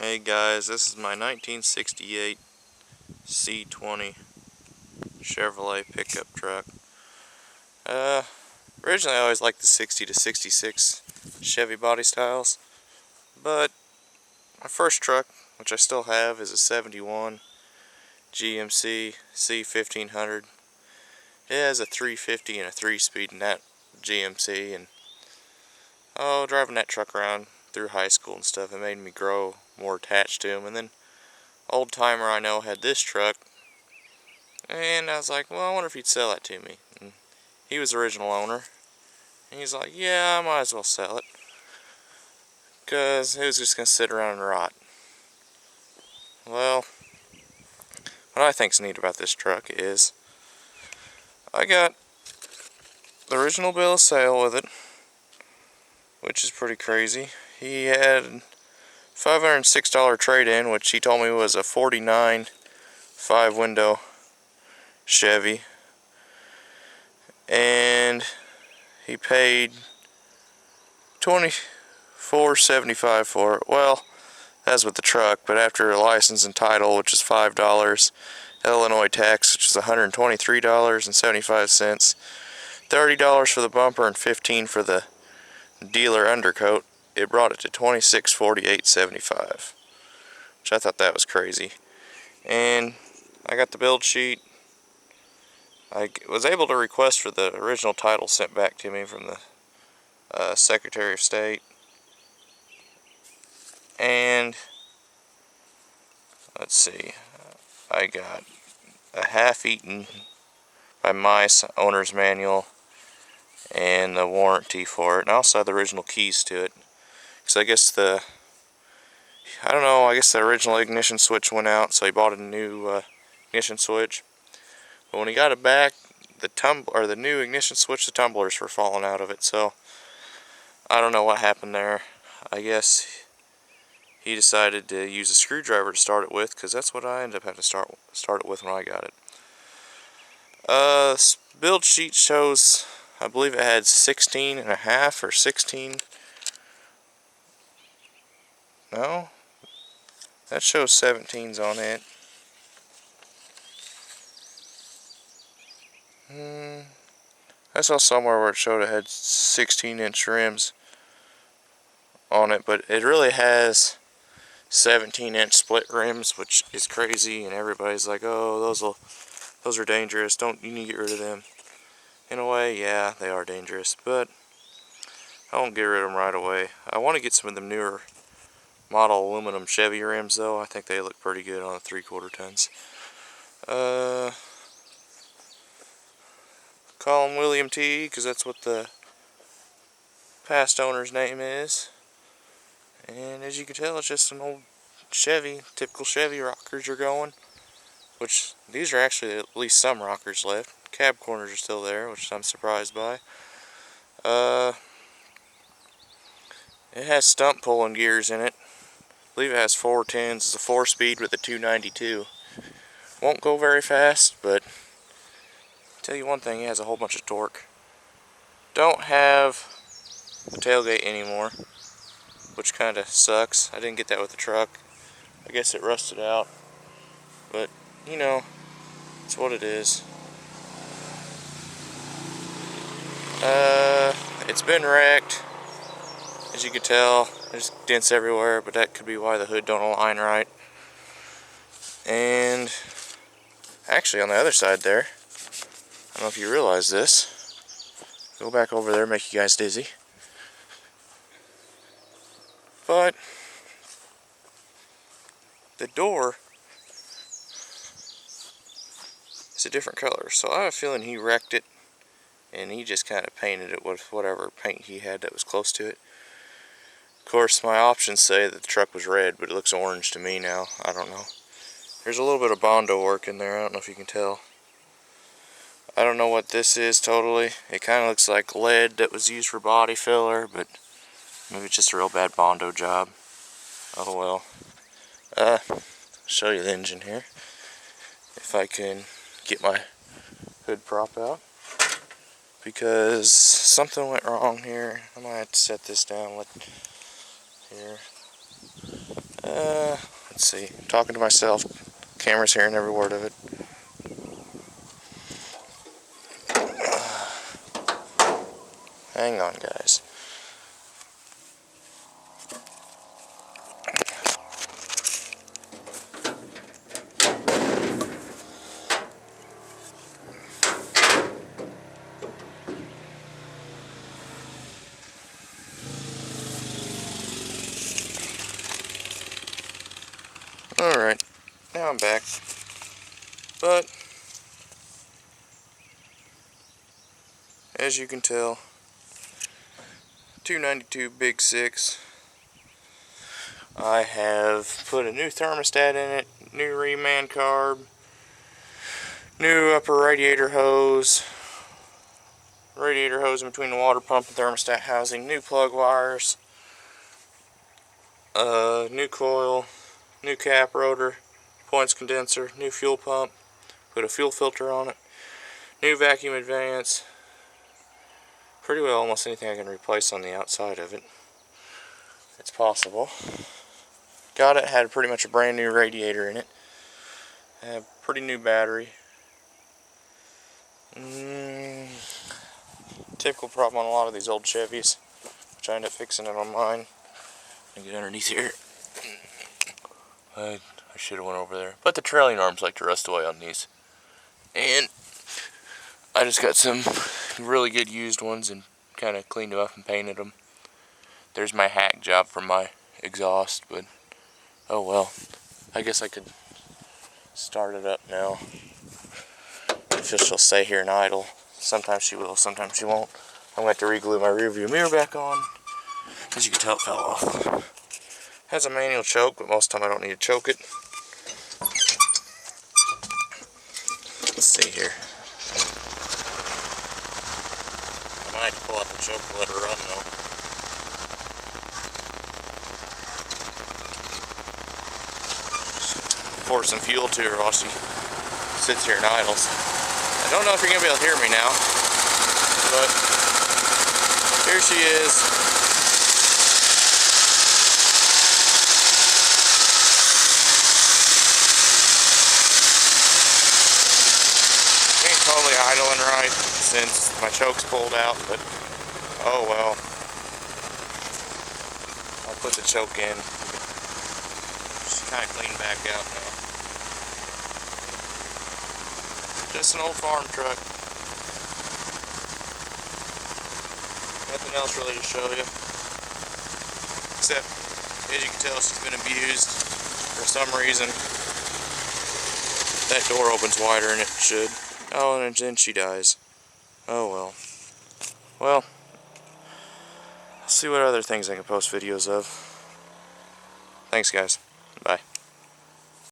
Hey guys, this is my 1968 C20 Chevrolet pickup truck. Originally I always liked the 60 to 66 Chevy body styles, but my first truck, which I still have, is a 71 GMC C1500. It has a 350 and a 3-speed in that GMC, and driving that truck around through high school and stuff, it made me grow more attached to him. And then old timer I know had this truck, and I was like, well, I wonder if he'd sell that to me. And he was the original owner, and he's like, yeah, I might as well sell it, because it was just going to sit around and rot. Well, what I think's neat about this truck is I got the original bill of sale with it, which is pretty crazy. He had $506 trade-in, which he told me was a 49 5-window Chevy, and he paid $24.75 for it. Well, that's with the truck, but after license and title, which is $5, Illinois tax, which is $123.75, $30 for the bumper, and $15 for the dealer undercoat, it brought it to $2648.75, which I thought that was crazy. And I got the build sheet. I was able to request for the original title sent back to me from the Secretary of State. And let's see, I got a half-eaten by mice owner's manual and the warranty for it, and I also had the original keys to it, because I guess the original ignition switch went out, so he bought a new ignition switch. But when he got it back, the new ignition switch, the tumblers were falling out of it. So I don't know what happened there. I guess he decided to use a screwdriver to start it with, because that's what I ended up having to start it with when I got it. Build sheet shows, I believe it had 16 and a half or 16. No, that shows 17s on it. I saw somewhere where it showed it had 16-inch rims on it, but it really has 17-inch split rims, which is crazy, and everybody's like, oh, those are dangerous, you need to get rid of them. In a way, yeah, they are dangerous, but I won't get rid of them right away. I want to get some of them newer model aluminum Chevy rims, though. I think they look pretty good on the 3/4 tons. Call him William T, because that's what the past owner's name is. And as you can tell, it's just an old Chevy, typical Chevy rockers are going. Which, these are actually at least some rockers left. Cab corners are still there, which I'm surprised by. It has stump pulling gears in it. I believe it has 410s. It's a 4-speed with a 292. Won't go very fast, but tell you one thing, it has a whole bunch of torque. Don't have the tailgate anymore, which kind of sucks. I didn't get that with the truck. I guess it rusted out, but you know, it's what it is. It's been wrecked, as you can tell. There's dents everywhere, but that could be why the hood don't align right. And actually, on the other side there, I don't know if you realize this. Go back over there, make you guys dizzy. But the door is a different color, so I have a feeling he wrecked it and he just kind of painted it with whatever paint he had that was close to it. Of course, my options say that the truck was red, but it looks orange to me now. I don't know. There's a little bit of Bondo work in there. I don't know if you can tell. I don't know what this is totally. It kind of looks like lead that was used for body filler, but maybe it's just a real bad Bondo job. Oh well. Show you the engine here. If I can get my hood prop out, because something went wrong here. I might have to set this down. Here. Let's see. I'm talking to myself. Camera's hearing every word of it. Hang on, guys. Alright, now I'm back. But, as you can tell, 292 Big 6. I have put a new thermostat in it, new reman carb, new upper radiator hose in between the water pump and thermostat housing, new plug wires, new coil, new cap rotor, points condenser, new fuel pump, put a fuel filter on it, new vacuum advance, pretty well almost anything I can replace on the outside of it. It's possible. Got it, had pretty much a brand new radiator in it, had a pretty new battery. Typical problem on a lot of these old Chevys, which I end up fixing it on mine. Let me get underneath here. I should have went over there. But the trailing arms like to rust away on these. And I just got some really good used ones and kind of cleaned them up and painted them. There's my hack job for my exhaust, but oh well. I guess I could start it up now. If she'll stay here and idle. Sometimes she will, sometimes she won't. I'm going to have to re-glue my rear view mirror back on. As you can tell, it fell off. Has a manual choke, but most of the time I don't need to choke it. Let's see here. I might have to pull out the choke to let her run though. Pour some fuel to her while she sits here and idles. I don't know if you're going to be able to hear me now, but here she is. Ain't totally idling right since my choke's pulled out, but oh well. I'll put the choke in. She's kind of cleaned back out now. Just an old farm truck. Nothing else really to show you. Except, as you can tell, she's been abused for some reason. That door opens wider than it should. Oh, and then she dies. Oh well. Well, I'll see what other things I can post videos of. Thanks, guys. Bye.